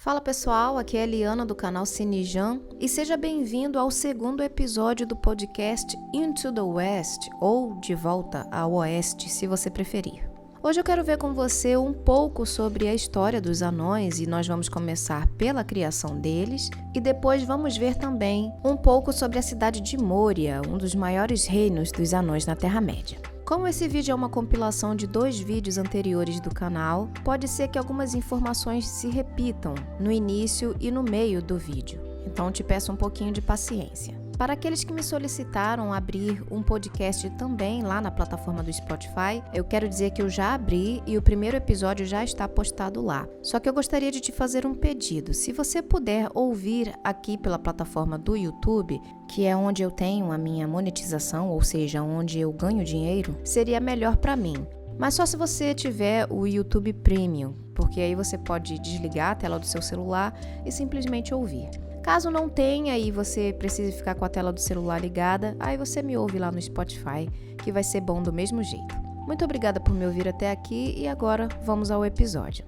Fala pessoal, aqui é a Eliana do canal Cinejan e seja bem-vindo ao segundo episódio do podcast Into the West, ou De Volta ao Oeste, se você preferir. Hoje eu quero ver com você um pouco sobre a história dos anões e nós vamos começar pela criação deles e depois vamos ver também um pouco sobre a cidade de Moria, um dos maiores reinos dos anões na Terra-média. Como esse vídeo é uma compilação de 2 vídeos anteriores do canal, pode ser que algumas informações se repitam no início e no meio do vídeo, então te peço um pouquinho de paciência. Para aqueles que me solicitaram abrir um podcast também lá na plataforma do Spotify, eu quero dizer que eu já abri e o primeiro episódio já está postado lá. Só que eu gostaria de te fazer um pedido. Se você puder ouvir aqui pela plataforma do YouTube, que é onde eu tenho a minha monetização, ou seja, onde eu ganho dinheiro, seria melhor para mim. Mas só se você tiver o YouTube Premium, porque aí você pode desligar a tela do seu celular e simplesmente ouvir. Caso não tenha e você precise ficar com a tela do celular ligada, aí você me ouve lá no Spotify, que vai ser bom do mesmo jeito. Muito obrigada por me ouvir até aqui e agora vamos ao episódio.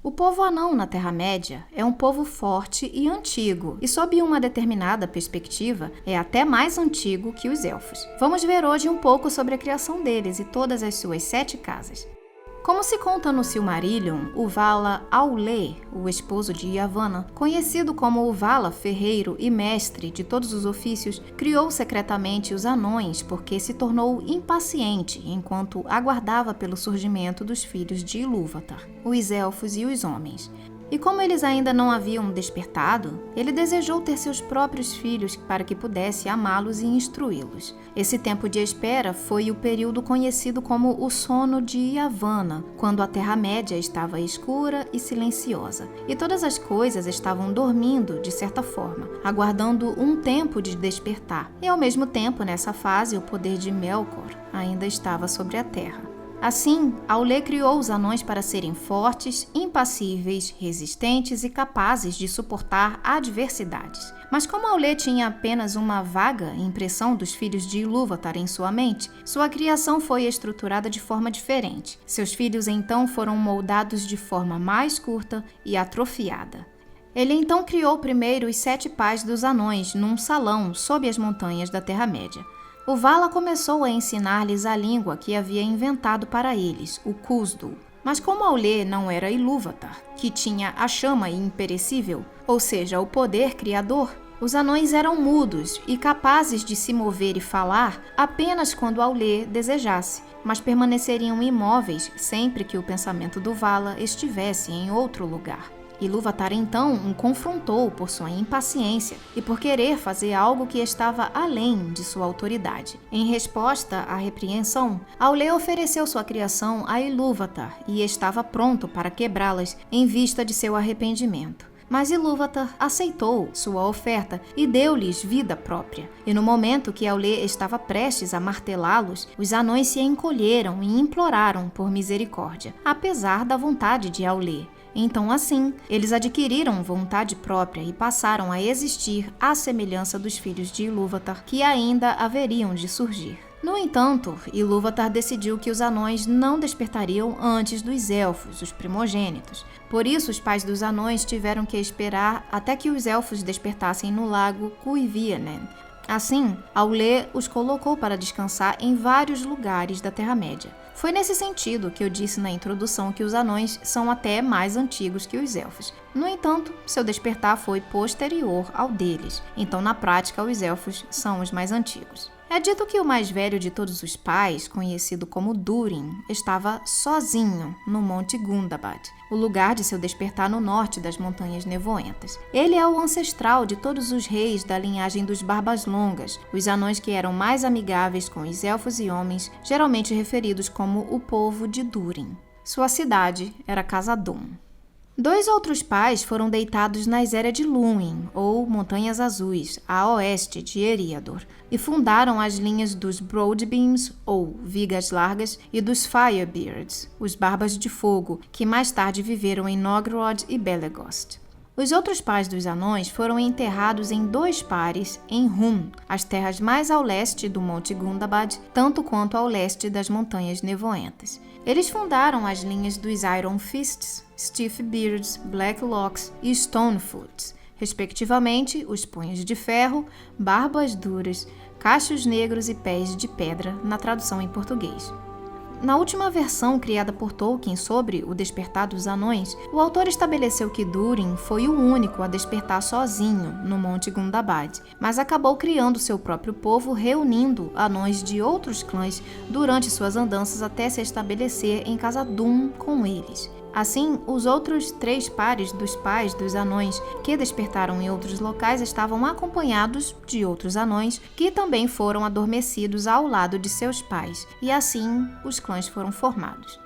O povo anão na Terra-média é um povo forte e antigo, e sob uma determinada perspectiva, é até mais antigo que os elfos. Vamos ver hoje um pouco sobre a criação deles e todas as suas 7 casas. Como se conta no Silmarillion, o Vala Aule, o esposo de Yavanna, conhecido como o Vala Ferreiro e mestre de todos os ofícios, criou secretamente os anões porque se tornou impaciente enquanto aguardava pelo surgimento dos filhos de Ilúvatar, os elfos e os homens. E como eles ainda não haviam despertado, ele desejou ter seus próprios filhos para que pudesse amá-los e instruí-los. Esse tempo de espera foi o período conhecido como o sono de Yavanna, quando a Terra-média estava escura e silenciosa, e todas as coisas estavam dormindo de certa forma, aguardando um tempo de despertar. E ao mesmo tempo, nessa fase, o poder de Melkor ainda estava sobre a Terra. Assim, Aule criou os anões para serem fortes, impassíveis, resistentes e capazes de suportar adversidades. Mas como Aule tinha apenas uma vaga impressão dos filhos de Ilúvatar em sua mente, sua criação foi estruturada de forma diferente. Seus filhos então foram moldados de forma mais curta e atrofiada. Ele então criou primeiro os 7 pais dos anões num salão sob as montanhas da Terra-média. O Vala começou a ensinar-lhes a língua que havia inventado para eles, o Khuzdul. Mas como Aule não era Ilúvatar, que tinha a chama imperecível, ou seja, o poder criador, os anões eram mudos e capazes de se mover e falar apenas quando Aule desejasse, mas permaneceriam imóveis sempre que o pensamento do Vala estivesse em outro lugar. Ilúvatar então o confrontou por sua impaciência e por querer fazer algo que estava além de sua autoridade. Em resposta à repreensão, Aule ofereceu sua criação a Ilúvatar e estava pronto para quebrá-las em vista de seu arrependimento. Mas Ilúvatar aceitou sua oferta e deu-lhes vida própria. E no momento que Aule estava prestes a martelá-los, os anões se encolheram e imploraram por misericórdia, apesar da vontade de Aule. Então, assim, eles adquiriram vontade própria e passaram a existir à semelhança dos filhos de Ilúvatar, que ainda haveriam de surgir. No entanto, Ilúvatar decidiu que os anões não despertariam antes dos elfos, os primogênitos. Por isso, os pais dos anões tiveram que esperar até que os elfos despertassem no lago Cuivianen. Assim, Aule os colocou para descansar em vários lugares da Terra-média. Foi nesse sentido que eu disse na introdução que os anões são até mais antigos que os elfos. No entanto, seu despertar foi posterior ao deles, então na prática os elfos são os mais antigos. É dito que o mais velho de todos os pais, conhecido como Durin, estava sozinho no Monte Gundabad, o lugar de seu despertar no norte das Montanhas Nevoentas. Ele é o ancestral de todos os reis da linhagem dos Barbas Longas, os anões que eram mais amigáveis com os elfos e homens, geralmente referidos como o povo de Durin. Sua cidade era Khazad-dûm. 2 outros pais foram deitados nas Eras de Lúin, ou Montanhas Azuis, a oeste de Eriador, e fundaram as linhas dos Broadbeams, ou Vigas Largas, e dos Firebeards, os Barbas de Fogo, que mais tarde viveram em Nogrod e Belegost. Os outros pais dos anões foram enterrados em 2 pares em Hun, as terras mais ao leste do Monte Gundabad, tanto quanto ao leste das Montanhas Nevoentas. Eles fundaram as linhas dos Iron Fists, Stiff Beards, Black Locks e Stonefoots, respectivamente os punhos de ferro, barbas duras, cachos negros e pés de pedra, na tradução em português. Na última versão criada por Tolkien sobre o despertar dos anões, o autor estabeleceu que Durin foi o único a despertar sozinho no Monte Gundabad, mas acabou criando seu próprio povo, reunindo anões de outros clãs durante suas andanças até se estabelecer em Khazad-dûm com eles. Assim, os outros 3 pares dos pais dos anões que despertaram em outros locais estavam acompanhados de outros anões que também foram adormecidos ao lado de seus pais, e assim os clãs foram formados.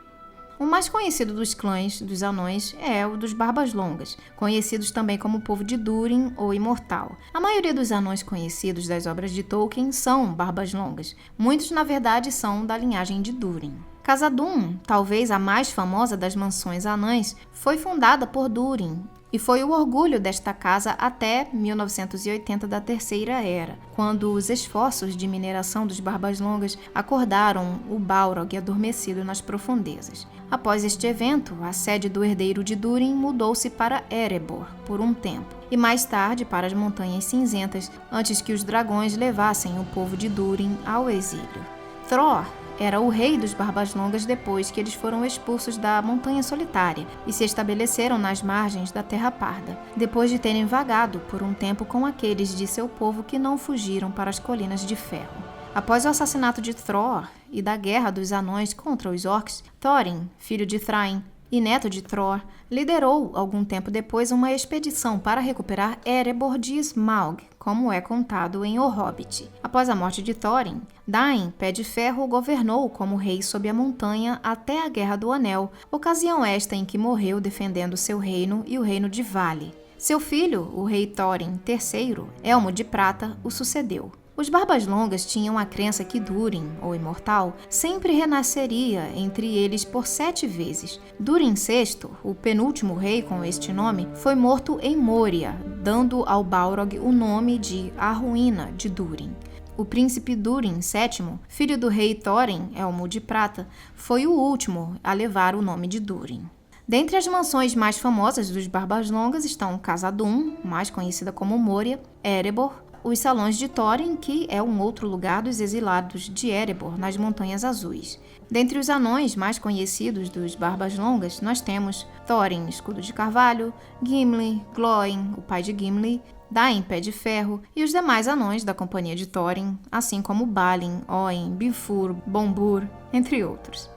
O mais conhecido dos clãs dos anões é o dos Barbas Longas, conhecidos também como povo de Durin ou Imortal. A maioria dos anões conhecidos das obras de Tolkien são Barbas Longas. Muitos, na verdade, são da linhagem de Durin. Khazad-dûm, talvez a mais famosa das mansões anãs, foi fundada por Durin e foi o orgulho desta casa até 1980 da Terceira Era, quando os esforços de mineração dos Barbas Longas acordaram o Balrog adormecido nas profundezas. Após este evento, a sede do herdeiro de Durin mudou-se para Erebor por um tempo, e mais tarde para as Montanhas Cinzentas, antes que os dragões levassem o povo de Durin ao exílio. Thror era o rei dos Barbas Longas depois que eles foram expulsos da Montanha Solitária e se estabeleceram nas margens da Terra Parda, depois de terem vagado por um tempo com aqueles de seu povo que não fugiram para as Colinas de Ferro. Após o assassinato de Thror e da guerra dos anões contra os orcs, Thorin, filho de Thrain e neto de Thror, liderou, algum tempo depois, uma expedição para recuperar Erebor de Smaug, como é contado em O Hobbit. Após a morte de Thorin, Dain, Pé de Ferro, governou como rei sob a montanha até a Guerra do Anel, ocasião esta em que morreu defendendo seu reino e o reino de Vale. Seu filho, o rei Thorin III, Elmo de Prata, o sucedeu. Os Barbas Longas tinham a crença que Durin, ou Imortal, sempre renasceria entre eles por 7 vezes. Durin VI, o penúltimo rei com este nome, foi morto em Moria, dando ao Balrog o nome de A Ruína de Durin. O príncipe Durin VII, filho do rei Thorin, Elmo de Prata, foi o último a levar o nome de Durin. Dentre as mansões mais famosas dos Barbas Longas estão Khazad-dûm, mais conhecida como Moria, Erebor, os Salões de Thorin, que é um outro lugar dos exilados de Erebor, nas Montanhas Azuis. Dentre os anões mais conhecidos dos Barbas Longas, nós temos Thorin, Escudo de Carvalho, Gimli, Glóin, o pai de Gimli, Dain, Pé de Ferro, e os demais anões da companhia de Thorin, assim como Balin, Oin, Bifur, Bombur, entre outros.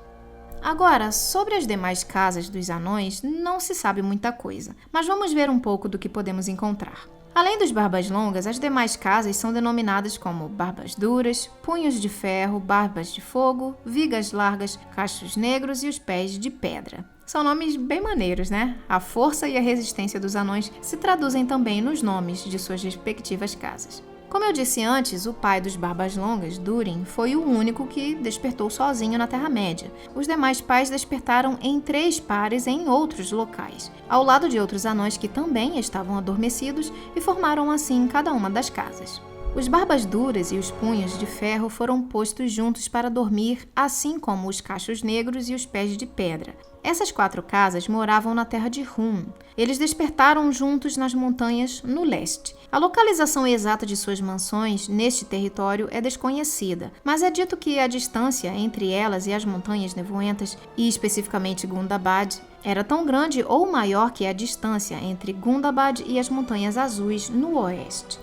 Agora, sobre as demais casas dos anões, não se sabe muita coisa, mas vamos ver um pouco do que podemos encontrar. Além dos Barbas Longas, as demais casas são denominadas como Barbas Duras, Punhos de Ferro, Barbas de Fogo, Vigas Largas, Cachos Negros e os Pés de Pedra. São nomes bem maneiros, né? A força e a resistência dos anões se traduzem também nos nomes de suas respectivas casas. Como eu disse antes, o pai dos Barbas Longas, Durin, foi o único que despertou sozinho na Terra-média. Os demais pais despertaram em 3 pares em outros locais, ao lado de outros anões que também estavam adormecidos e formaram assim cada uma das casas. Os Barbas Duras e os Punhos de Ferro foram postos juntos para dormir, assim como os Cachos Negros e os Pés de Pedra. Essas 4 casas moravam na terra de Hun. Eles despertaram juntos nas montanhas no leste. A localização exata de suas mansões neste território é desconhecida, mas é dito que a distância entre elas e as montanhas nevoentas, e especificamente Gundabad, era tão grande ou maior que a distância entre Gundabad e as Montanhas Azuis no oeste.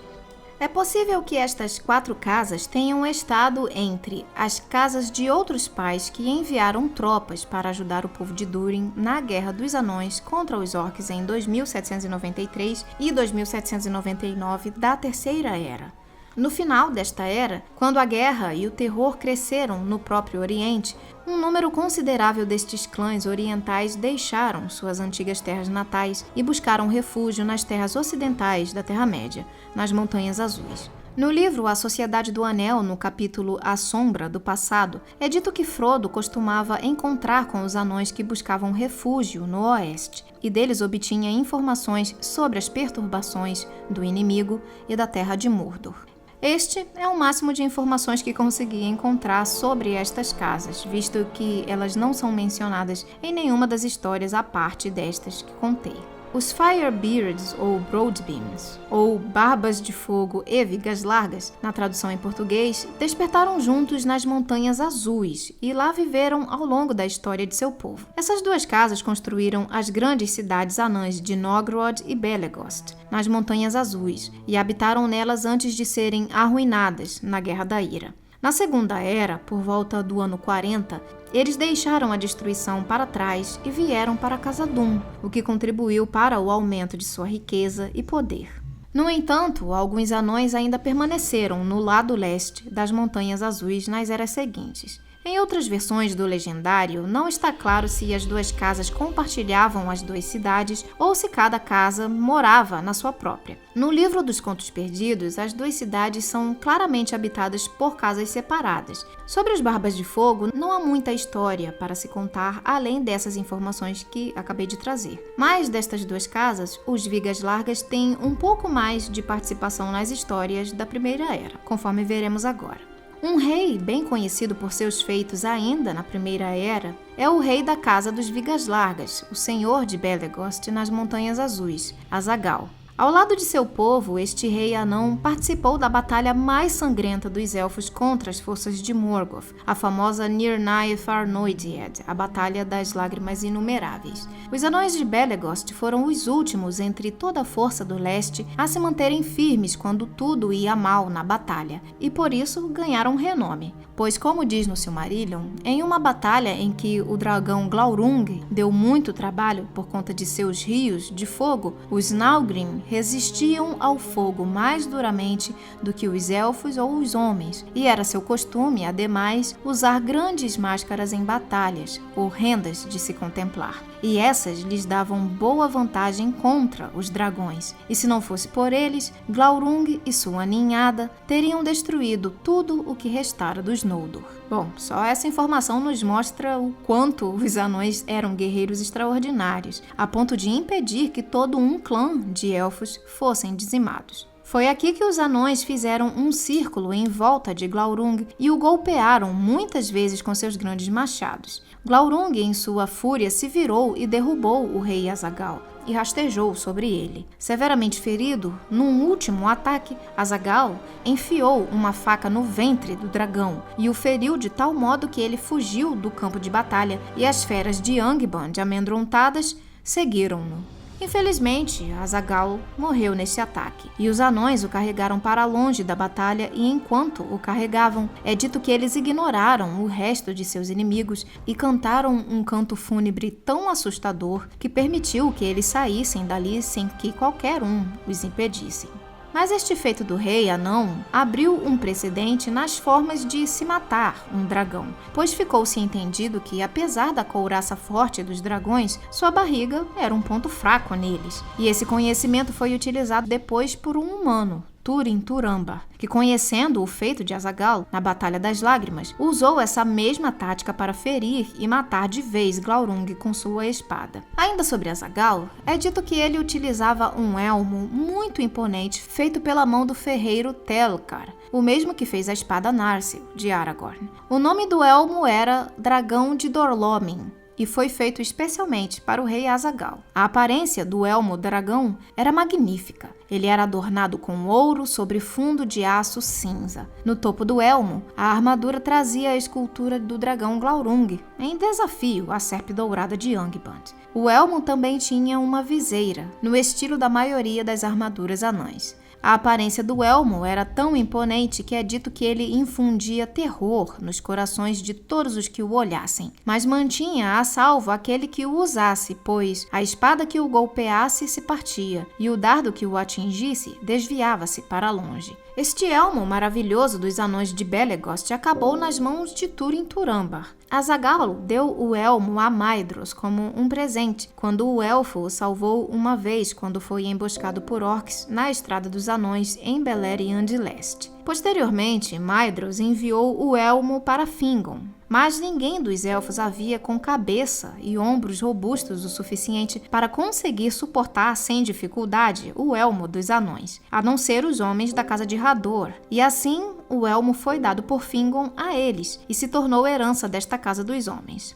É possível que estas 4 casas tenham estado entre as casas de outros pais que enviaram tropas para ajudar o povo de Durin na Guerra dos Anões contra os Orcs em 2793 e 2799 da Terceira Era. No final desta era, quando a guerra e o terror cresceram no próprio Oriente, um número considerável destes clãs orientais deixaram suas antigas terras natais e buscaram refúgio nas terras ocidentais da Terra-média, nas Montanhas Azuis. No livro A Sociedade do Anel, no capítulo A Sombra do Passado, é dito que Frodo costumava encontrar com os anões que buscavam refúgio no oeste, e deles obtinha informações sobre as perturbações do inimigo e da Terra de Mordor. Este é o máximo de informações que consegui encontrar sobre estas casas, visto que elas não são mencionadas em nenhuma das histórias à parte destas que contei. Os Firebeards, ou Broadbeams, ou Barbas de Fogo e Vigas Largas, na tradução em português, despertaram juntos nas Montanhas Azuis e lá viveram ao longo da história de seu povo. Essas duas casas construíram as grandes cidades anãs de Nogrod e Belegost, nas Montanhas Azuis, e habitaram nelas antes de serem arruinadas na Guerra da Ira. Na Segunda Era, por volta do ano 40, eles deixaram a destruição para trás e vieram para Khazad-dûm, o que contribuiu para o aumento de sua riqueza e poder. No entanto, alguns anões ainda permaneceram no lado leste das Montanhas Azuis nas eras seguintes. Em outras versões do Legendário, não está claro se as duas casas compartilhavam as duas cidades ou se cada casa morava na sua própria. No livro dos Contos Perdidos, as duas cidades são claramente habitadas por casas separadas. Sobre as Barbas de Fogo, não há muita história para se contar além dessas informações que acabei de trazer. Mas destas duas casas, os Vigas Largas têm um pouco mais de participação nas histórias da Primeira Era, conforme veremos agora. Um rei bem conhecido por seus feitos ainda na Primeira Era é o rei da Casa dos Vigas Largas, o senhor de Belegost nas Montanhas Azuis, Azaghal. Ao lado de seu povo, este rei anão participou da batalha mais sangrenta dos elfos contra as forças de Morgoth, a famosa Nirnaeth Arnoediad, a Batalha das Lágrimas Inumeráveis. Os anões de Belegost foram os últimos entre toda a força do leste a se manterem firmes quando tudo ia mal na batalha, e por isso ganharam renome. Pois, como diz no Silmarillion, em uma batalha em que o dragão Glaurung deu muito trabalho por conta de seus rios de fogo, os Naugrim resistiam ao fogo mais duramente do que os elfos ou os homens, e era seu costume, ademais, usar grandes máscaras em batalhas, horrendas de se contemplar. E essas lhes davam boa vantagem contra os dragões, e se não fosse por eles, Glaurung e sua ninhada teriam destruído tudo o que restara dos Noldor. Bom, só essa informação nos mostra o quanto os anões eram guerreiros extraordinários, a ponto de impedir que todo um clã de elfos fossem dizimados. Foi aqui que os anões fizeram um círculo em volta de Glaurung e o golpearam muitas vezes com seus grandes machados. Glaurung, em sua fúria, se virou e derrubou o rei Azaghal e rastejou sobre ele. Severamente ferido, num último ataque, Azaghal enfiou uma faca no ventre do dragão e o feriu de tal modo que ele fugiu do campo de batalha e as feras de Angband, amedrontadas, seguiram-no. Infelizmente, Azaghal morreu nesse ataque, e os anões o carregaram para longe da batalha e enquanto o carregavam, é dito que eles ignoraram o resto de seus inimigos e cantaram um canto fúnebre tão assustador que permitiu que eles saíssem dali sem que qualquer um os impedisse. Mas este feito do rei anão abriu um precedente nas formas de se matar um dragão, pois ficou-se entendido que, apesar da couraça forte dos dragões, sua barriga era um ponto fraco neles. E esse conhecimento foi utilizado depois por um humano, Túrin Turambar, que, conhecendo o feito de Azaghal na Batalha das Lágrimas, usou essa mesma tática para ferir e matar de vez Glaurung com sua espada. Ainda sobre Azaghal, é dito que ele utilizava um elmo muito imponente feito pela mão do ferreiro Telkar, o mesmo que fez a espada Narsil, de Aragorn. O nome do elmo era Dragão de Dor-lómin, e foi feito especialmente para o rei Azaghal. A aparência do elmo dragão era magnífica. Ele era adornado com ouro sobre fundo de aço cinza. No topo do elmo, a armadura trazia a escultura do dragão Glaurung, em desafio à serpe dourada de Angband. O elmo também tinha uma viseira, no estilo da maioria das armaduras anãs. A aparência do elmo era tão imponente que é dito que ele infundia terror nos corações de todos os que o olhassem, mas mantinha a salvo aquele que o usasse, pois a espada que o golpeasse se partia e o dardo que o atingisse desviava-se para longe. Este elmo maravilhoso dos anões de Belegost acabou nas mãos de Túrin-Turambar. Azagalo deu o elmo a Maedhros como um presente, quando o elfo o salvou uma vez quando foi emboscado por orcs na Estrada dos Anões em Beleriand Leste. Posteriormente, Maedhros enviou o elmo para Fingon, mas ninguém dos elfos havia com cabeça e ombros robustos o suficiente para conseguir suportar sem dificuldade o elmo dos anões, a não ser os homens da casa de Hador, e assim o elmo foi dado por Fingon a eles e se tornou herança desta casa dos homens.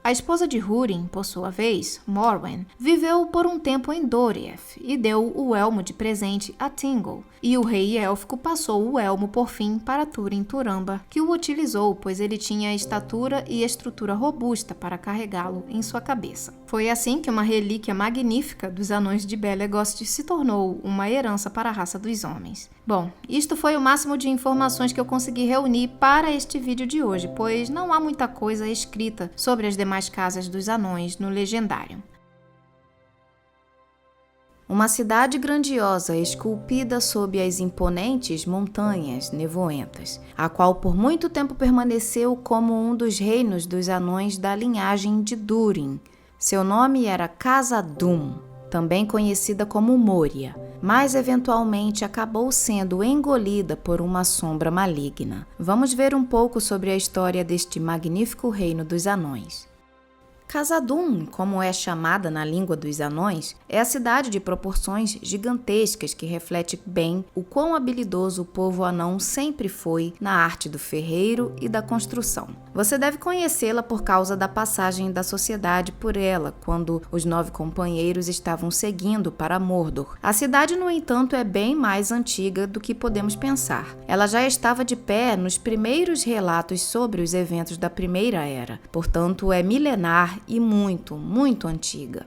A esposa de Húrin, por sua vez, Morwen, viveu por um tempo em Doriath e deu o elmo de presente a Thingol, e o rei élfico passou o elmo por fim para Túrin-Turambar, que o utilizou, pois ele tinha estatura e estrutura robusta para carregá-lo em sua cabeça. Foi assim que uma relíquia magnífica dos anões de Belegost se tornou uma herança para a raça dos homens. Bom, isto foi o máximo de informações que eu consegui reunir para este vídeo de hoje, pois não há muita coisa escrita sobre as demais casas dos anões no Legendário. Uma cidade grandiosa esculpida sob as imponentes montanhas nevoentas, a qual por muito tempo permaneceu como um dos reinos dos anões da linhagem de Durin. Seu nome era Khazad-dûm, também conhecida como Moria, mas eventualmente acabou sendo engolida por uma sombra maligna. Vamos ver um pouco sobre a história deste magnífico reino dos anões. Khazad-dûm, como é chamada na língua dos anões, é a cidade de proporções gigantescas que reflete bem o quão habilidoso o povo anão sempre foi na arte do ferreiro e da construção. Você deve conhecê-la por causa da passagem da sociedade por ela, quando os 9 companheiros estavam seguindo para Mordor. A cidade, no entanto, é bem mais antiga do que podemos pensar. Ela já estava de pé nos primeiros relatos sobre os eventos da Primeira Era, portanto é milenar e muito, muito antiga.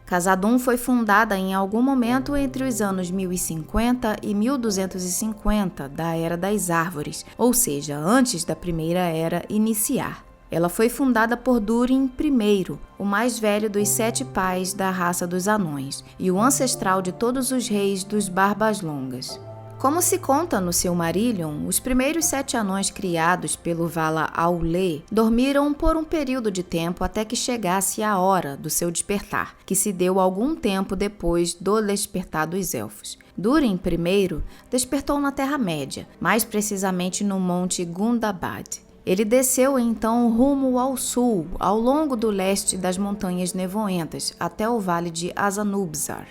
Khazad-dûm foi fundada em algum momento entre os anos 1050 e 1250 da Era das Árvores, ou seja, antes da Primeira Era iniciar. Ela foi fundada por Durin I, o mais velho dos 7 pais da raça dos anões e o ancestral de todos os reis dos Barbas Longas. Como se conta no Silmarillion, os primeiros 7 anões criados pelo Vala Aule dormiram por um período de tempo até que chegasse a hora do seu despertar, que se deu algum tempo depois do despertar dos elfos. Durin I despertou na Terra-média, mais precisamente no Monte Gundabad. Ele desceu então rumo ao sul, ao longo do leste das Montanhas Nevoentas, até o Vale de Azanubzar.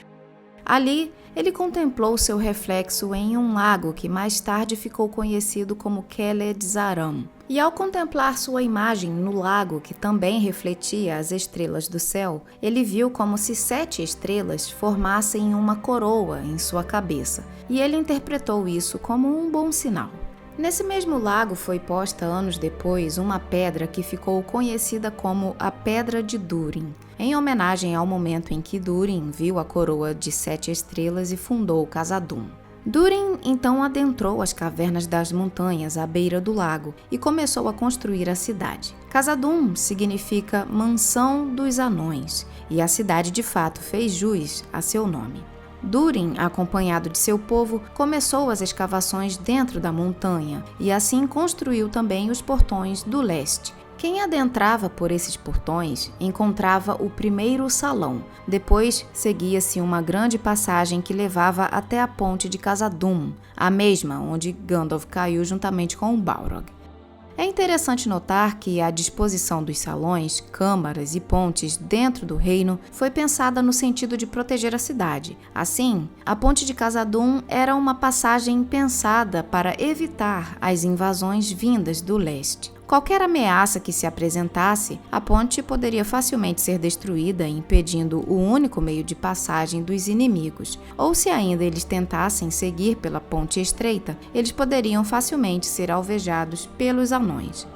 Ali, ele contemplou seu reflexo em um lago que mais tarde ficou conhecido como Keled-Zaram. E ao contemplar sua imagem no lago, que também refletia as estrelas do céu, ele viu como se 7 estrelas formassem uma coroa em sua cabeça, e ele interpretou isso como um bom sinal. Nesse mesmo lago foi posta anos depois uma pedra que ficou conhecida como a Pedra de Durin, em homenagem ao momento em que Durin viu a coroa de 7 estrelas e fundou Khazad-dûm. Durin então adentrou as cavernas das montanhas à beira do lago e começou a construir a cidade. Khazad-dûm significa Mansão dos Anões, e a cidade de fato fez jus a seu nome. Durin, acompanhado de seu povo, começou as escavações dentro da montanha e assim construiu também os portões do leste. Quem adentrava por esses portões encontrava o primeiro salão. Depois seguia-se uma grande passagem que levava até a ponte de Khazad-dûm, a mesma onde Gandalf caiu juntamente com o Balrog. É interessante notar que a disposição dos salões, câmaras e pontes dentro do reino foi pensada no sentido de proteger a cidade. Assim, a ponte de Khazad-dûm era uma passagem pensada para evitar as invasões vindas do leste. Qualquer ameaça que se apresentasse, a ponte poderia facilmente ser destruída, impedindo o único meio de passagem dos inimigos. Ou se ainda eles tentassem seguir pela ponte estreita, eles poderiam facilmente ser alvejados pelos anões.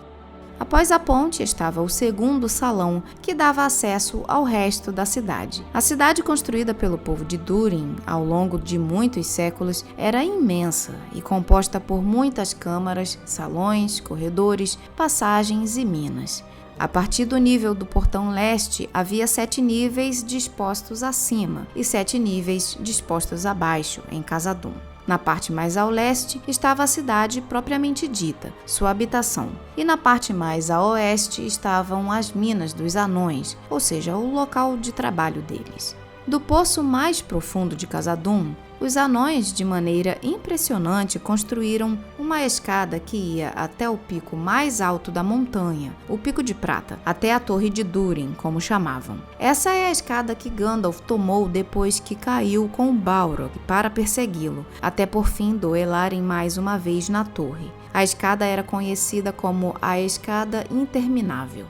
Após a ponte estava o segundo salão, que dava acesso ao resto da cidade. A cidade construída pelo povo de Durin ao longo de muitos séculos era imensa e composta por muitas câmaras, salões, corredores, passagens e minas. A partir do nível do portão leste, havia 7 níveis dispostos acima e 7 níveis dispostos abaixo, em Khazad-dûm. Na parte mais ao leste estava a cidade propriamente dita, sua habitação, e na parte mais a oeste estavam as minas dos anões, ou seja, o local de trabalho deles. Do poço mais profundo de Khazad-dûm, os anões, de maneira impressionante, construíram uma escada que ia até o pico mais alto da montanha, o Pico de Prata, até a Torre de Durin, como chamavam. Essa é a escada que Gandalf tomou depois que caiu com o Balrog para persegui-lo, até por fim duelarem mais uma vez na torre. A escada era conhecida como a Escada Interminável.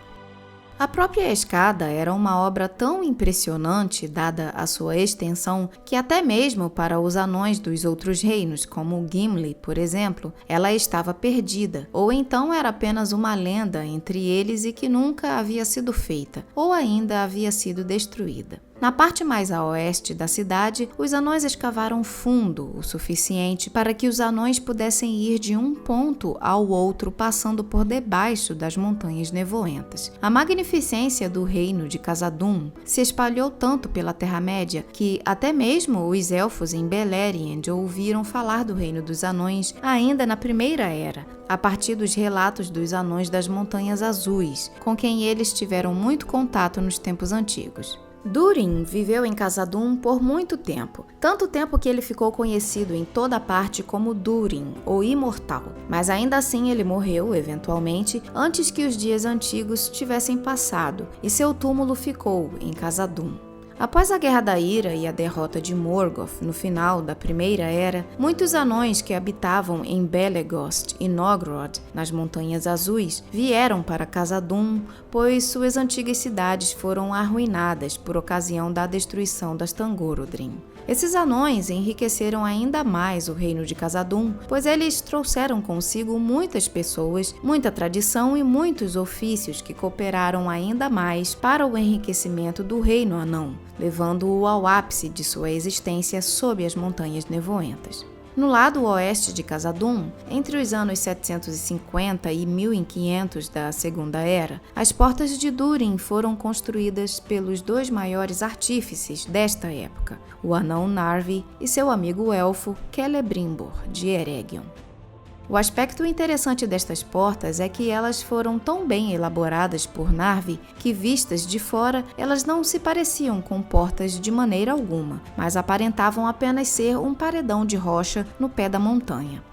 A própria escada era uma obra tão impressionante, dada a sua extensão, que até mesmo para os anões dos outros reinos, como Gimli, por exemplo, ela estava perdida, ou então era apenas uma lenda entre eles e que nunca havia sido feita, ou ainda havia sido destruída. Na parte mais a oeste da cidade, os anões escavaram fundo o suficiente para que os anões pudessem ir de um ponto ao outro passando por debaixo das montanhas nevoentas. A magnificência do reino de Khazad-dûm se espalhou tanto pela Terra-média que até mesmo os elfos em Beleriand ouviram falar do reino dos anões ainda na Primeira Era, a partir dos relatos dos anões das Montanhas Azuis, com quem eles tiveram muito contato nos tempos antigos. Durin viveu em Khazad-dûm por muito tempo, tanto tempo que ele ficou conhecido em toda parte como Durin, o Imortal, mas ainda assim ele morreu, eventualmente, antes que os dias antigos tivessem passado, e seu túmulo ficou em Khazad-dûm. Após a Guerra da Ira e a derrota de Morgoth no final da Primeira Era, muitos anões que habitavam em Belegost e Nogrod, nas Montanhas Azuis, vieram para Khazad-dûm, pois suas antigas cidades foram arruinadas por ocasião da destruição das Thangorodrim. Esses anões enriqueceram ainda mais o reino de Khazad-dûm, pois eles trouxeram consigo muitas pessoas, muita tradição e muitos ofícios que cooperaram ainda mais para o enriquecimento do reino anão, levando-o ao ápice de sua existência sob as Montanhas Nevoentas. No lado oeste de Khazad-dûm, entre os anos 750 e 1500 da Segunda Era, as portas de Durin foram construídas pelos dois maiores artífices desta época, o anão Narvi e seu amigo elfo Celebrimbor, de Eregion. O aspecto interessante destas portas é que elas foram tão bem elaboradas por Narvi que, vistas de fora, elas não se pareciam com portas de maneira alguma, mas aparentavam apenas ser um paredão de rocha no pé da montanha.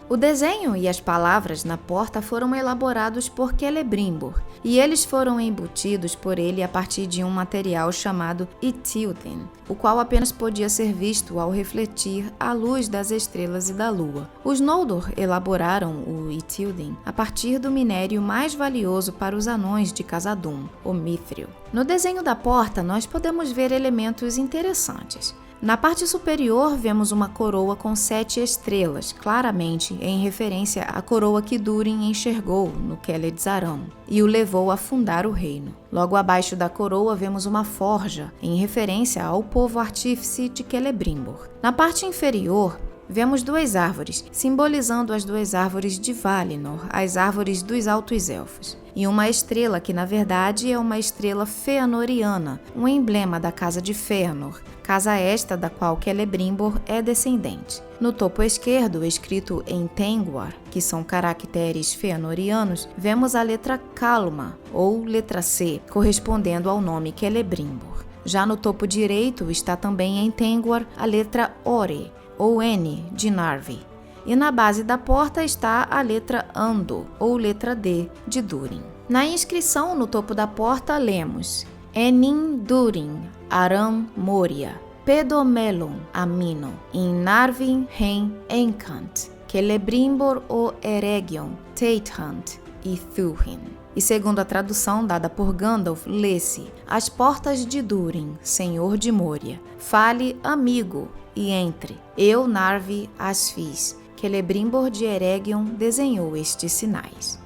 O desenho e as palavras na porta foram elaborados por Celebrimbor, e eles foram embutidos por ele a partir de um material chamado Ithilden, o qual apenas podia ser visto ao refletir a luz das estrelas e da lua. Os Noldor elaboraram o Ithilden a partir do minério mais valioso para os anões de Khazad-dûm, o Mithril. No desenho da porta, nós podemos ver elementos interessantes. Na parte superior, vemos uma coroa com 7 estrelas, claramente em referência à coroa que Durin enxergou no Keled-Zaram e o levou a fundar o reino. Logo abaixo da coroa, vemos uma forja, em referência ao povo artífice de Celebrimbor. Na parte inferior, vemos 2 árvores, simbolizando as 2 árvores de Valinor, as árvores dos Altos Elfos, e uma estrela que, na verdade, é uma estrela feanoriana, um emblema da Casa de Fëanor, casa esta da qual Celebrimbor é descendente. No topo esquerdo, escrito em Tengwar, que são caracteres feanorianos, vemos a letra Kalma, ou letra C, correspondendo ao nome Celebrimbor. Já no topo direito está também em Tengwar a letra Ore, ou N, de Narvi. E na base da porta está a letra Ando, ou letra D, de Durin. Na inscrição no topo da porta lemos Enin Durin, Aram Moria, Pedomelon Amino, in Narvin Hen Encant, Celebrimbor o Eregion, Teithant e Thurin. E segundo a tradução dada por Gandalf, lê-se: As portas de Durin, senhor de Moria, fale, amigo, e entre. Eu, Narvi, as fiz. Celebrimbor de Eregion desenhou estes sinais.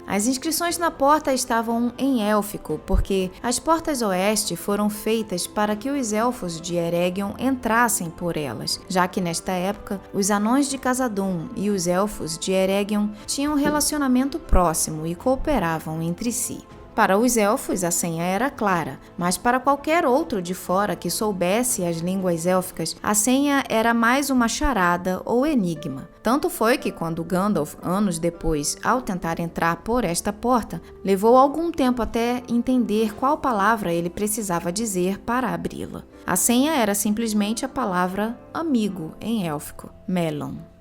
As inscrições na porta estavam em élfico, porque as portas oeste foram feitas para que os elfos de Eregion entrassem por elas, já que nesta época os anões de Khazad-dûm e os elfos de Eregion tinham um relacionamento próximo e cooperavam entre si. Para os elfos, a senha era clara, mas para qualquer outro de fora que soubesse as línguas élficas, a senha era mais uma charada ou enigma. Tanto foi que quando Gandalf, anos depois, ao tentar entrar por esta porta, levou algum tempo até entender qual palavra ele precisava dizer para abri-la. A senha era simplesmente a palavra amigo em élfico, Melon.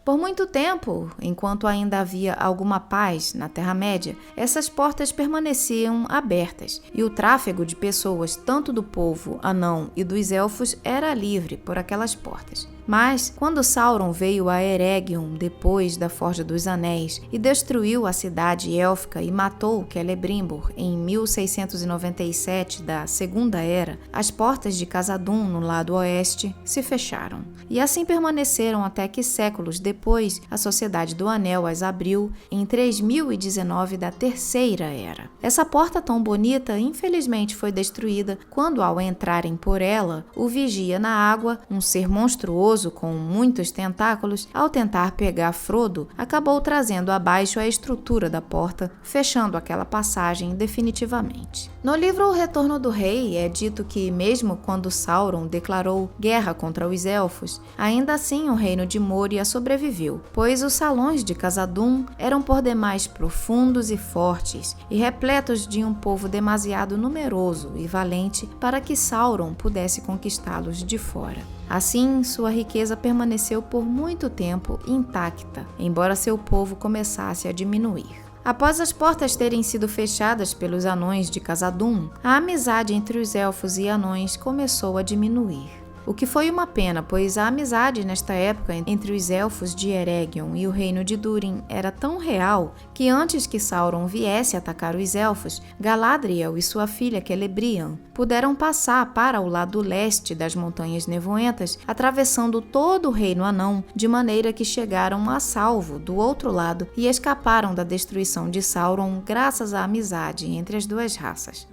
Por muito tempo, enquanto ainda havia alguma paz na Terra-média, essas portas permaneciam abertas e o tráfego de pessoas, tanto do povo anão e dos elfos, era livre por aquelas portas. Mas, quando Sauron veio a Eregion depois da Forja dos Anéis e destruiu a cidade élfica e matou Celebrimbor em 1697 da Segunda Era, as portas de Khazad-dûm no lado oeste se fecharam. E assim permaneceram até que séculos depois a Sociedade do Anel as abriu em 3019 da Terceira Era. Essa porta tão bonita infelizmente foi destruída quando, ao entrarem por ela, o vigia na água, um ser monstruoso com muitos tentáculos, ao tentar pegar Frodo, acabou trazendo abaixo a estrutura da porta, fechando aquela passagem definitivamente. No livro O Retorno do Rei é dito que, mesmo quando Sauron declarou guerra contra os elfos, ainda assim o reino de Moria sobreviveu, pois os salões de Khazad-dûm eram por demais profundos e fortes, e repletos de um povo demasiado numeroso e valente para que Sauron pudesse conquistá-los de fora. Assim, sua riqueza permaneceu por muito tempo intacta, embora seu povo começasse a diminuir. Após as portas terem sido fechadas pelos anões de Khazad-dûm, a amizade entre os elfos e anões começou a diminuir. O que foi uma pena, pois a amizade nesta época entre os elfos de Eregion e o reino de Durin era tão real que antes que Sauron viesse atacar os elfos, Galadriel e sua filha Celebrian puderam passar para o lado leste das Montanhas Nevoentas, atravessando todo o reino anão, de maneira que chegaram a salvo do outro lado e escaparam da destruição de Sauron graças à amizade entre as duas raças.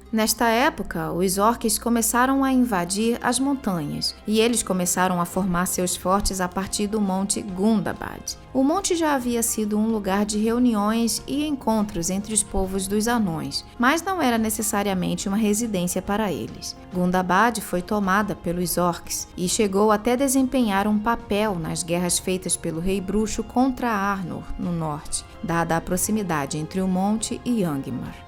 Nesta época, os orques começaram a invadir as montanhas e eles começaram a formar seus fortes a partir do Monte Gundabad. O monte já havia sido um lugar de reuniões e encontros entre os povos dos anões, mas não era necessariamente uma residência para eles. Gundabad foi tomada pelos orques e chegou até desempenhar um papel nas guerras feitas pelo Rei Bruxo contra Arnor, no norte, dada a proximidade entre o monte e Angmar.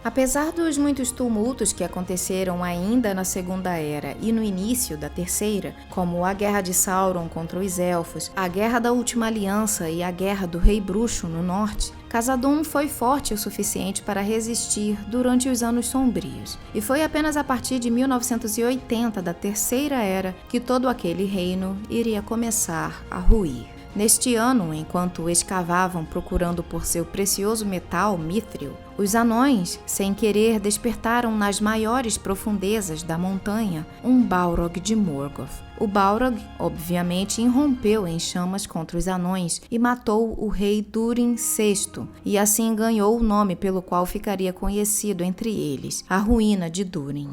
Apesar dos muitos tumultos que aconteceram ainda na Segunda Era e no início da Terceira, como a Guerra de Sauron contra os Elfos, a Guerra da Última Aliança e a Guerra do Rei Bruxo no norte, Khazad-dûm foi forte o suficiente para resistir durante os Anos Sombrios, e foi apenas a partir de 1980 da Terceira Era que todo aquele reino iria começar a ruir. Neste ano, enquanto escavavam procurando por seu precioso metal mithril, os anões, sem querer, despertaram nas maiores profundezas da montanha um Balrog de Morgoth. O Balrog, obviamente, irrompeu em chamas contra os anões e matou o rei Durin VI, e assim ganhou o nome pelo qual ficaria conhecido entre eles, a Ruína de Durin.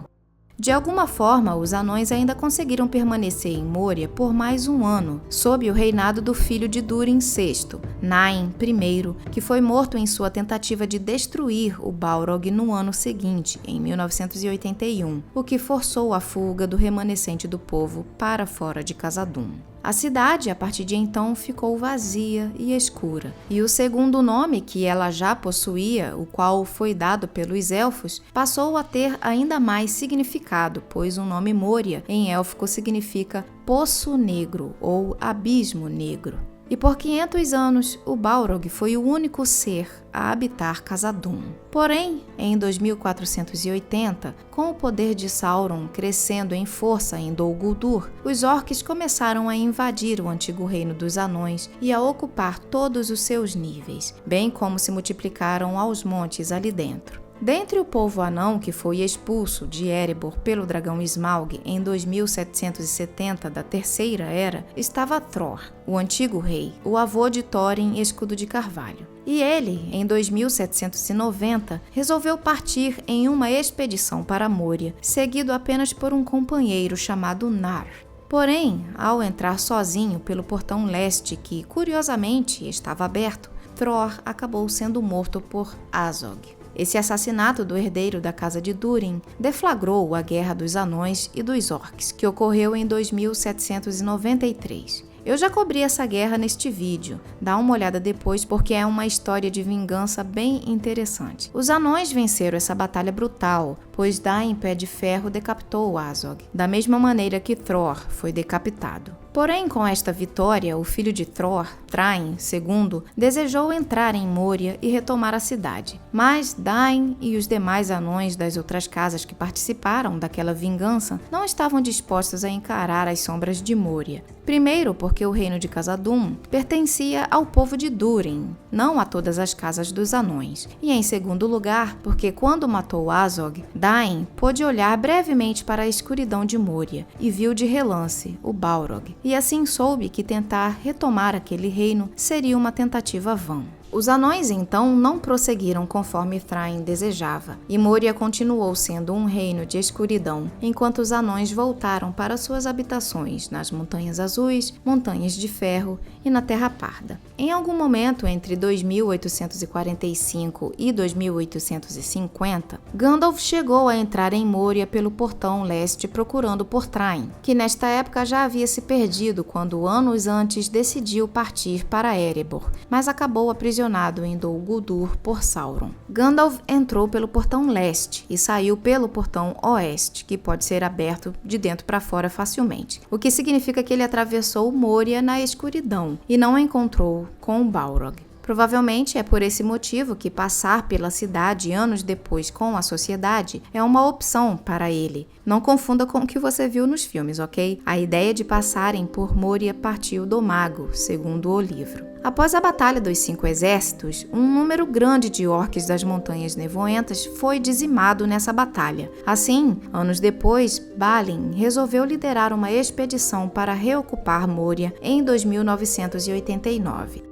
De alguma forma, os anões ainda conseguiram permanecer em Moria por mais um ano, sob o reinado do filho de Durin VI, Nain I, que foi morto em sua tentativa de destruir o Balrog no ano seguinte, em 1981, o que forçou a fuga do remanescente do povo para fora de Khazad-dûm. A cidade, a partir de então, ficou vazia e escura, e o segundo nome que ela já possuía, o qual foi dado pelos elfos, passou a ter ainda mais significado, pois o nome Moria, em élfico, significa Poço Negro ou Abismo Negro. E por 500 anos, o Balrog foi o único ser a habitar Khazad-dûm. Porém, em 2480, com o poder de Sauron crescendo em força em Dol Guldur, os orques começaram a invadir o antigo reino dos anões e a ocupar todos os seus níveis, bem como se multiplicaram aos montes ali dentro. Dentre o povo anão que foi expulso de Erebor pelo dragão Smaug em 2770 da Terceira Era, estava Thror, o antigo rei, o avô de Thorin Escudo de Carvalho. E ele, em 2790, resolveu partir em uma expedição para Moria, seguido apenas por um companheiro chamado Nar. Porém, ao entrar sozinho pelo portão leste, que curiosamente estava aberto, Thror acabou sendo morto por Azog. Esse assassinato do herdeiro da casa de Durin deflagrou a Guerra dos Anões e dos Orcs, que ocorreu em 2793. Eu já cobri essa guerra neste vídeo, dá uma olhada depois porque é uma história de vingança bem interessante. Os anões venceram essa batalha brutal, pois Dain Pé de Ferro decapitou Azog, da mesma maneira que Thror foi decapitado. Porém, com esta vitória, o filho de Thror, Thrain II, desejou entrar em Moria e retomar a cidade. Mas Dain e os demais anões das outras casas que participaram daquela vingança não estavam dispostos a encarar as sombras de Moria. Primeiro, porque o reino de Khazad-dûm pertencia ao povo de Durin, não a todas as casas dos anões. E em segundo lugar, porque quando matou Azog, Dain pôde olhar brevemente para a escuridão de Moria e viu de relance o Balrog. E assim soube que tentar retomar aquele reino seria uma tentativa vã. Os anões então não prosseguiram conforme Thrain desejava, e Moria continuou sendo um reino de escuridão, enquanto os anões voltaram para suas habitações nas Montanhas Azuis, Montanhas de Ferro e na Terra Parda. Em algum momento entre 2845 e 2850, Gandalf chegou a entrar em Moria pelo portão leste procurando por Thrain, que nesta época já havia se perdido quando anos antes decidiu partir para Erebor, mas acabou aprisionado em Dol Guldur por Sauron. Gandalf entrou pelo portão leste e saiu pelo portão oeste, que pode ser aberto de dentro para fora facilmente, o que significa que ele atravessou Moria na escuridão e não encontrou com Balrog. Provavelmente é por esse motivo que passar pela cidade anos depois com a sociedade é uma opção para ele. Não confunda com o que você viu nos filmes, ok? A ideia de passarem por Moria partiu do mago, segundo o livro. Após a Batalha dos 5 Exércitos, um número grande de orques das Montanhas Nevoentas foi dizimado nessa batalha. Assim, anos depois, Balin resolveu liderar uma expedição para reocupar Moria em 2989.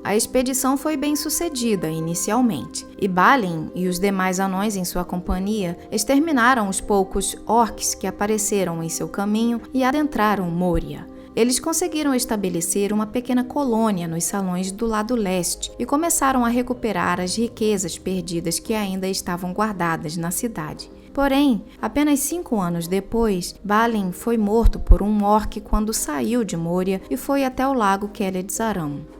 A expedição foi bem sucedida inicialmente, e Balin e os demais anões em sua companhia exterminaram os poucos orcs que apareceram em seu caminho e adentraram Moria. Eles conseguiram estabelecer uma pequena colônia nos salões do lado leste e começaram a recuperar as riquezas perdidas que ainda estavam guardadas na cidade. Porém, apenas 5 anos depois, Balin foi morto por um orc quando saiu de Moria e foi até o lago Keled-Zaram.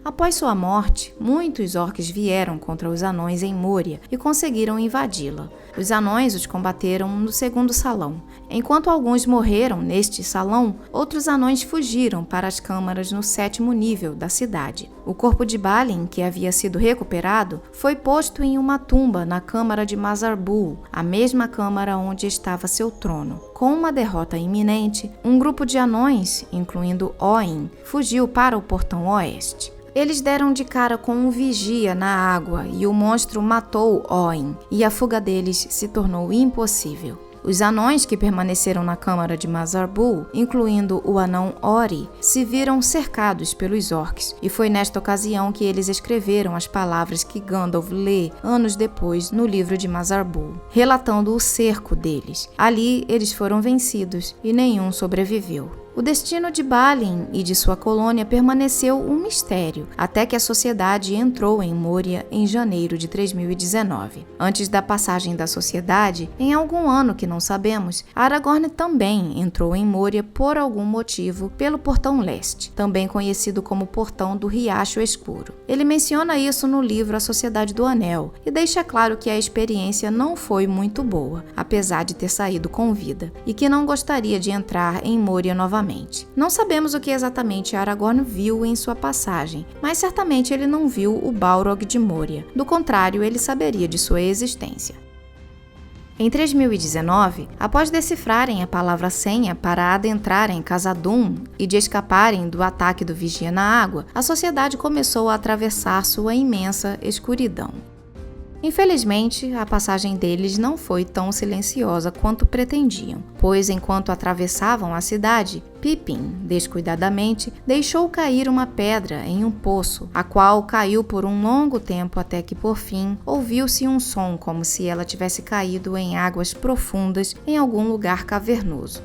Após sua morte, muitos orcs vieram contra os anões em Moria e conseguiram invadi-la. Os anões os combateram no segundo salão. Enquanto alguns morreram neste salão, outros anões fugiram para as câmaras no 7º nível da cidade. O corpo de Balin, que havia sido recuperado, foi posto em uma tumba na câmara de Mazarbul, a mesma câmara onde estava seu trono. Com uma derrota iminente, um grupo de anões, incluindo Oin, fugiu para o portão oeste. Eles deram de cara com um vigia na água e o monstro matou Oin, e a fuga deles se tornou impossível. Os anões que permaneceram na câmara de Mazarbul, incluindo o anão Ori, se viram cercados pelos orcs, e foi nesta ocasião que eles escreveram as palavras que Gandalf lê anos depois no livro de Mazarbul, relatando o cerco deles. Ali eles foram vencidos e nenhum sobreviveu. O destino de Balin e de sua colônia permaneceu um mistério, até que a sociedade entrou em Moria em janeiro de 3019. Antes da passagem da sociedade, em algum ano que não sabemos, Aragorn também entrou em Moria por algum motivo pelo Portão Leste, também conhecido como Portão do Riacho Escuro. Ele menciona isso no livro A Sociedade do Anel e deixa claro que a experiência não foi muito boa, apesar de ter saído com vida, e que não gostaria de entrar em Moria novamente. Não sabemos o que exatamente Aragorn viu em sua passagem, mas certamente ele não viu o Balrog de Moria. Do contrário, ele saberia de sua existência. Em 3019, após decifrarem a palavra-senha para adentrarem Khazad-dûm e de escaparem do ataque do Vigia na Água, a sociedade começou a atravessar sua imensa escuridão. Infelizmente, a passagem deles não foi tão silenciosa quanto pretendiam, pois enquanto atravessavam a cidade, Pippin, descuidadamente, deixou cair uma pedra em um poço, a qual caiu por um longo tempo até que, por fim, ouviu-se um som como se ela tivesse caído em águas profundas em algum lugar cavernoso.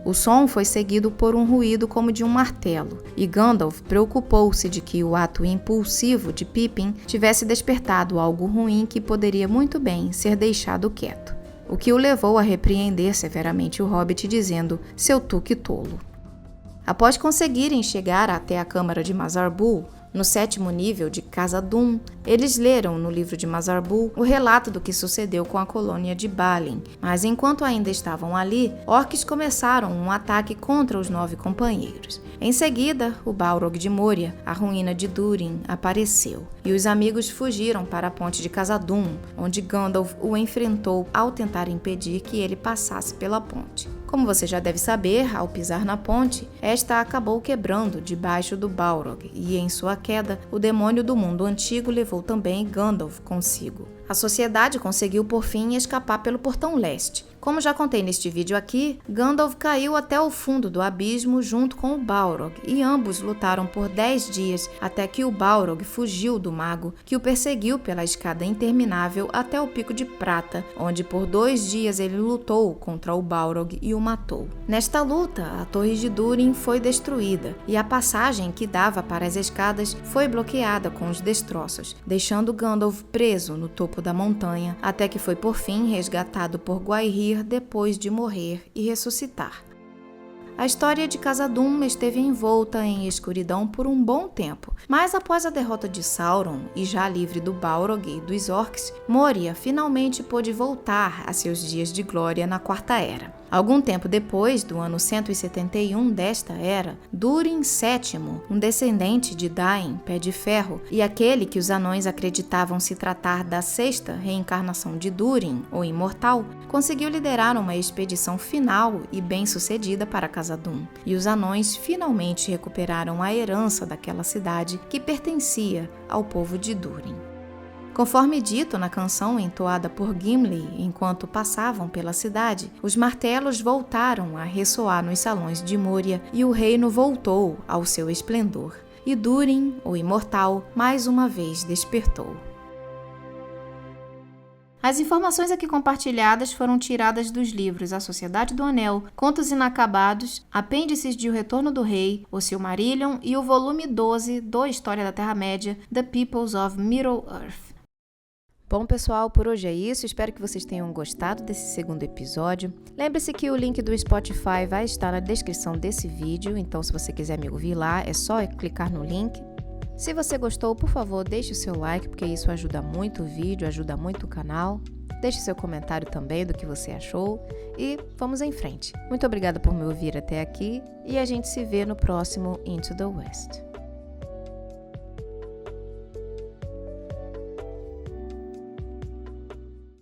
O som foi seguido por um ruído como de um martelo, e Gandalf preocupou-se de que o ato impulsivo de Pippin tivesse despertado algo ruim que poderia muito bem ser deixado quieto, o que o levou a repreender severamente o Hobbit, dizendo: "Seu tuque tolo." Após conseguirem chegar até a Câmara de Mazarbul, no 7º nível de Khazad-dûm, eles leram no livro de Mazarbul o relato do que sucedeu com a colônia de Balin, mas enquanto ainda estavam ali, orques começaram um ataque contra os 9 companheiros. Em seguida, o Balrog de Moria, a ruína de Durin, apareceu, e os amigos fugiram para a ponte de Khazad-dûm, onde Gandalf o enfrentou ao tentar impedir que ele passasse pela ponte. Como você já deve saber, ao pisar na ponte, esta acabou quebrando debaixo do Balrog, e em sua queda, o demônio do mundo antigo levou também Gandalf consigo. A sociedade conseguiu por fim escapar pelo portão leste. Como já contei neste vídeo aqui, Gandalf caiu até o fundo do abismo junto com o Balrog, e ambos lutaram por 10 dias até que o Balrog fugiu do mago, que o perseguiu pela escada interminável até o Pico de Prata, onde por 2 dias ele lutou contra o Balrog e o matou. Nesta luta, a Torre de Durin foi destruída, e a passagem que dava para as escadas foi bloqueada com os destroços, deixando Gandalf preso no topo da montanha, até que foi por fim resgatado por Gwaihir depois de morrer e ressuscitar. A história de Khazad-dûm esteve envolta em escuridão por um bom tempo, mas após a derrota de Sauron e já livre do Balrog e dos orcs, Moria finalmente pôde voltar a seus dias de glória na Quarta Era. Algum tempo depois, do ano 171 desta era, Durin VII, um descendente de Dain, Pé de Ferro, e aquele que os anões acreditavam se tratar da 6ª reencarnação de Durin, o Imortal, conseguiu liderar uma expedição final e bem-sucedida para Khazad-dûm, e os anões finalmente recuperaram a herança daquela cidade que pertencia ao povo de Durin. Conforme dito na canção entoada por Gimli enquanto passavam pela cidade, os martelos voltaram a ressoar nos salões de Moria e o reino voltou ao seu esplendor. E Durin, o Imortal, mais uma vez despertou. As informações aqui compartilhadas foram tiradas dos livros A Sociedade do Anel, Contos Inacabados, Apêndices de O Retorno do Rei, O Silmarillion e o volume 12 do História da Terra-média, The Peoples of Middle-earth. Bom, pessoal, por hoje é isso. Espero que vocês tenham gostado desse segundo episódio. Lembre-se que o link do Spotify vai estar na descrição desse vídeo, então se você quiser me ouvir lá, é só clicar no link. Se você gostou, por favor, deixe o seu like, porque isso ajuda muito o vídeo, ajuda muito o canal. Deixe seu comentário também do que você achou e vamos em frente. Muito obrigada por me ouvir até aqui e a gente se vê no próximo Into the West.